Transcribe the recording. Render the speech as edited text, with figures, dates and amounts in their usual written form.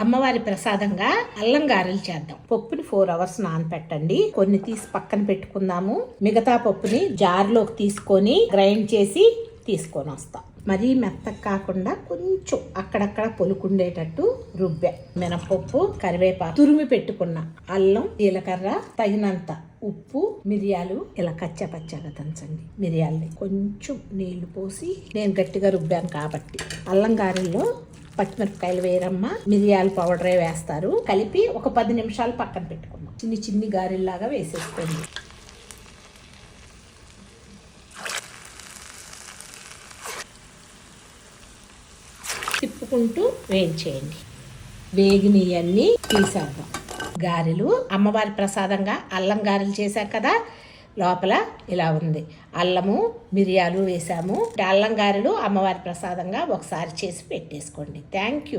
అమ్మవారి ప్రసాదంగా అల్లం గారెలు చేద్దాం. పప్పుని 4 hours నానపెట్టండి. కొన్ని తీసి పక్కన పెట్టుకుందాము. మిగతా పప్పుని జార్లోకి తీసుకొని గ్రైండ్ చేసి తీసుకొని వస్తాం. మరీ మెత్తగా కాకుండా కొంచెం అక్కడక్కడ పొలుకుండేటట్టు రుబ్బే. మినపప్పు, కరివేపాకు, తురిమి పెట్టుకున్న అల్లం, జీలకర్ర, తగినంత ఉప్పు, మిరియాలు ఇలా కచ్చపచ్చగా దంచండి. మిరియాలని కొంచెం నీళ్లు పోసి, నేను గట్టిగా రుబ్బాను కాబట్టి. అల్లం గారెల్లో పచ్చిమిరపకాయలు వేయరమ్మా, మిరియాల పౌడరే వేస్తారు. కలిపి ఒక 10 నిమిషాలు పక్కన పెట్టుకున్నాం. చిన్ని చిన్ని గారెల్లాగా వేసేసుకోండి. తిప్పుకుంటూ వేయించేయండి. వేగినవన్నీ తీసేద్దాం. గారెలు అమ్మవారి ప్రసాదంగా అల్లం గారెలు చేశాం కదా, లోపల ఇలా ఉంది. అల్లము, మిరియాలు వేసాము. అల్లం గారెలు అమ్మవారి ప్రసాదంగా ఒకసారి చేసి పెట్టేసుకోండి. Thank you.